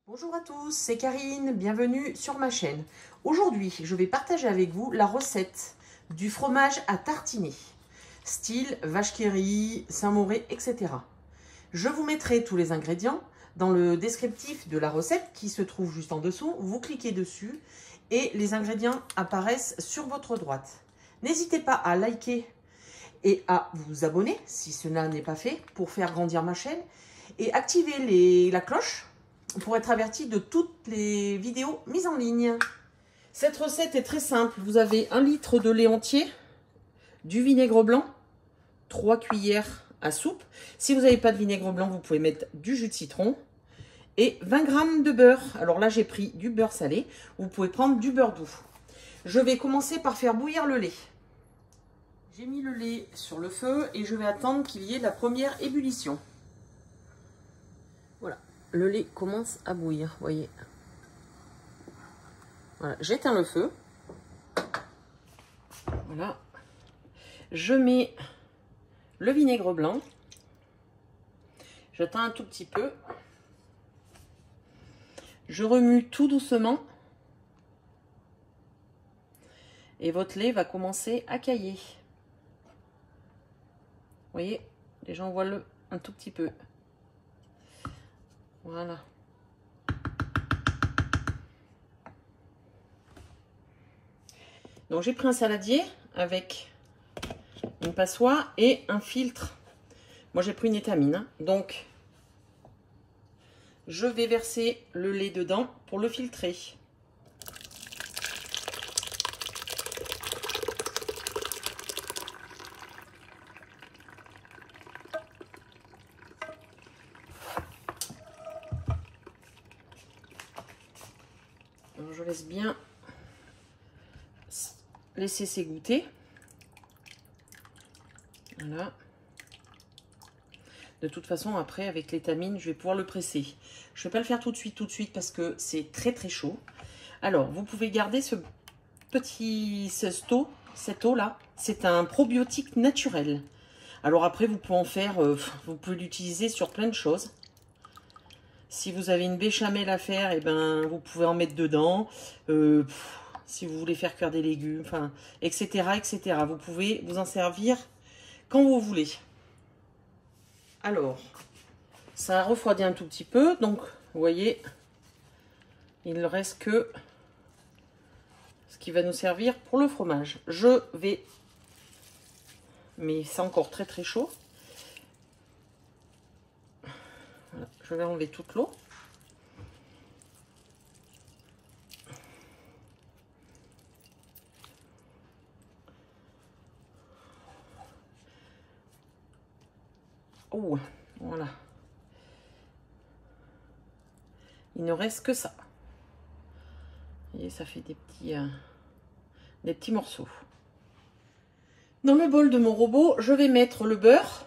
Bonjour à tous, c'est Karine, bienvenue sur ma chaîne. Aujourd'hui, je vais partager avec vous la recette du fromage à tartiner, style vache qui rit, Saint-Mauré, etc. Je vous mettrai tous les ingrédients dans le descriptif de la recette qui se trouve juste en dessous. Vous cliquez dessus et les ingrédients apparaissent sur votre droite. N'hésitez pas à liker et à vous abonner si cela n'est pas fait pour faire grandir ma chaîne et activer la cloche pour être averti de toutes les vidéos mises en ligne. Cette recette est très simple. Vous avez 1 litre de lait entier, du vinaigre blanc, 3 cuillères à soupe. Si vous n'avez pas de vinaigre blanc, vous pouvez mettre du jus de citron et 20 g de beurre. Alors là, j'ai pris du beurre salé. Vous pouvez prendre du beurre doux. Je vais commencer par faire bouillir le lait. J'ai mis le lait sur le feu et je vais attendre qu'il y ait la première ébullition. Voilà. Le lait commence à bouillir, voyez. Voilà, j'éteins le feu. Voilà. Je mets le vinaigre blanc. J'attends un tout petit peu. Je remue tout doucement. Et votre lait va commencer à cailler. Vous voyez, déjà on voit un tout petit peu. Voilà. Donc j'ai pris un saladier avec une passoire et un filtre. Moi j'ai pris une étamine. Hein. Donc je vais verser le lait dedans pour le filtrer. Alors, je laisse bien laisser s'égoutter. Voilà. De toute façon, après, avec l'étamine, je vais pouvoir le presser. Je ne vais pas le faire tout de suite, parce que c'est très chaud. Alors, vous pouvez garder cette eau-là. C'est un probiotique naturel. Alors après, vous pouvez en faire, vous pouvez l'utiliser sur plein de choses. Si vous avez une béchamel à faire, et ben, vous pouvez en mettre dedans. Si vous voulez faire cuire des légumes, enfin, etc., etc. Vous pouvez vous en servir quand vous voulez. Alors, ça a refroidi un tout petit peu. Donc, vous voyez, il ne reste que ce qui va nous servir pour le fromage. Je vais... Mais c'est encore très chaud. Voilà, je vais enlever toute l'eau. Oh, voilà. Il ne reste que ça. Vous voyez, ça fait des petits morceaux. Dans le bol de mon robot, je vais mettre le beurre.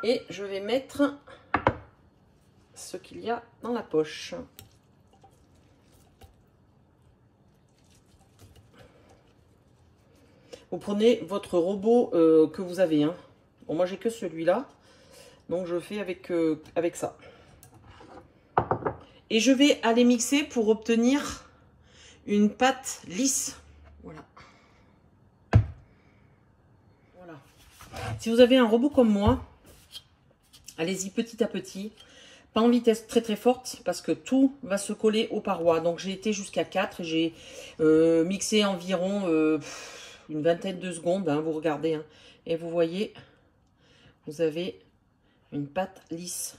Et je vais mettre ce qu'il y a dans la poche. Vous prenez votre robot que vous avez. Hein. Bon, moi, j'ai que celui-là. Donc, je fais avec ça. Et je vais aller mixer pour obtenir une pâte lisse. Voilà. Voilà. Si vous avez un robot comme moi, allez-y petit à petit. Pas en vitesse très forte parce que tout va se coller aux parois. Donc, j'ai été jusqu'à 4 et j'ai mixé environ une vingtaine de secondes. Hein, vous regardez. Hein, et vous voyez... Vous avez une pâte lisse.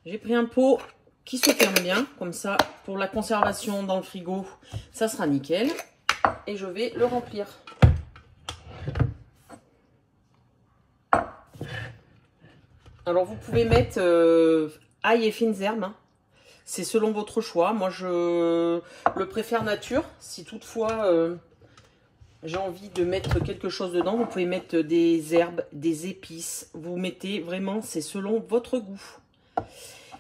J'ai pris un pot qui se ferme bien, comme ça, pour la conservation dans le frigo, ça sera nickel. Et je vais le remplir. Alors, vous pouvez mettre ail et fines herbes. Hein. C'est selon votre choix. Moi, je le préfère nature. Si toutefois... j'ai envie de mettre quelque chose dedans. Vous pouvez mettre des herbes, des épices. Vous mettez vraiment, c'est selon votre goût.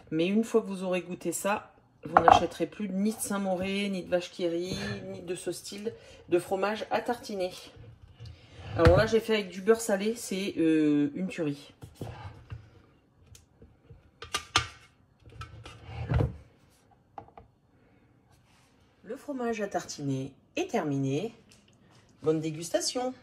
Mais une fois que vous aurez goûté ça, vous n'achèterez plus ni de Saint-Mauré, ni de vache qui rit, ni de ce style de fromage à tartiner. Alors là, j'ai fait avec du beurre salé. C'est une tuerie. fromage à tartiner est terminé. Bonne dégustation!